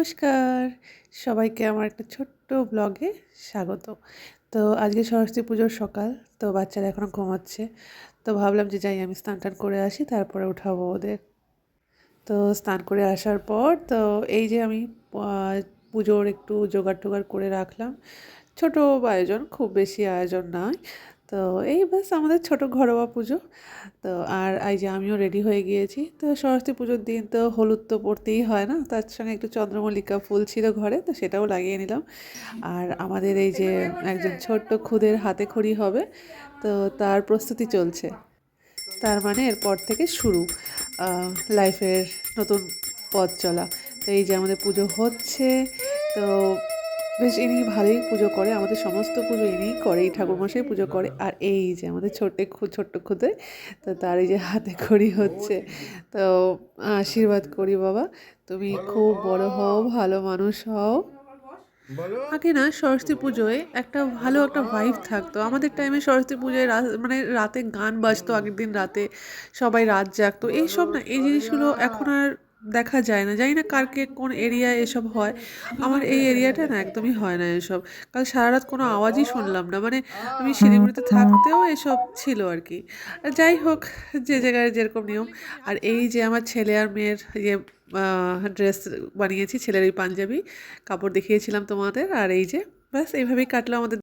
নমস্কার, সবাইকে আমার একটা ছোট্ট ব্লগে স্বাগত। তো আজকে সরস্বতী পুজোর সকাল। তো বাচ্চারা এখনও ঘুমাচ্ছে। তো ভাবলাম যে যাই আমি স্নান টান করে আসি, তারপরে উঠাবো ওদের। তো স্নান করে আসার পর তো এই যে আমি পুজোর একটু জোগাড় টোগাড় করে রাখলাম। ছোট আয়োজন, খুব বেশি আয়োজন নয়। তো এই ব্যাস আমাদের ছোট ঘরোয়া পুজো। তো আর এই যে আমিও রেডি হয়ে গিয়েছি। তো সরস্বতী পুজোর দিন তো হলুদ তো পরতেই হয় না, তার সঙ্গে একটু চন্দ্রমল্লিকা ফুল ছিল ঘরে, তো সেটাও লাগিয়ে নিলাম। আর আমাদের এই যে একজন ছোট্ট খুদের হাতে খড়ি হবে, তো তার প্রস্তুতি চলছে। তার মানে এরপর থেকে শুরু লাইফের নতুন পথ চলা। তো এই যে আমাদের পুজো হচ্ছে। তো বেশ ইনি ভালোই পুজো করে, আমাদের সমস্ত পুজো ইনিই করে, এই ঠাকুরমশাই পুজো করে। আর এই যে আমাদের ছোট্ট খুদে, তো তার এই যে হাতে খড়ি হচ্ছে। তো আশীর্বাদ করি বাবা, তুমি খুব বড় হও, ভালো মানুষ হও। আগে না সরস্বতী পুজোয় ভালো একটা ভাইব থাকতো। আমাদের টাইমে সরস্বতী পুজোয় মানে রাতে গান বাজতো, আগের দিন রাতে সবাই রাত জাগতো। এইসব না, এই জিনিসগুলো এখন আর দেখা যায় না। জানি না কারকে কোন এরিয়ায় এসব হয়। আমার এই এরিয়াটা না একদমই হয় না এসব। কাল সারা রাত কোনো আওয়াজই শুনলাম না। মানে আমি শিলিগুড়িতে থাকতেও এসব ছিল আর কি। আর যাই হোক, যে জায়গায় যেরকম নিয়ম। আর এই যে আমার ছেলে আর মেয়ের ইয়ে ড্রেস বানিয়েছি, ছেলের এই পাঞ্জাবি কাপড় দেখিয়েছিলাম তোমাদের। আর এই যে ব্যাস এইভাবেই কাটলো আমাদের।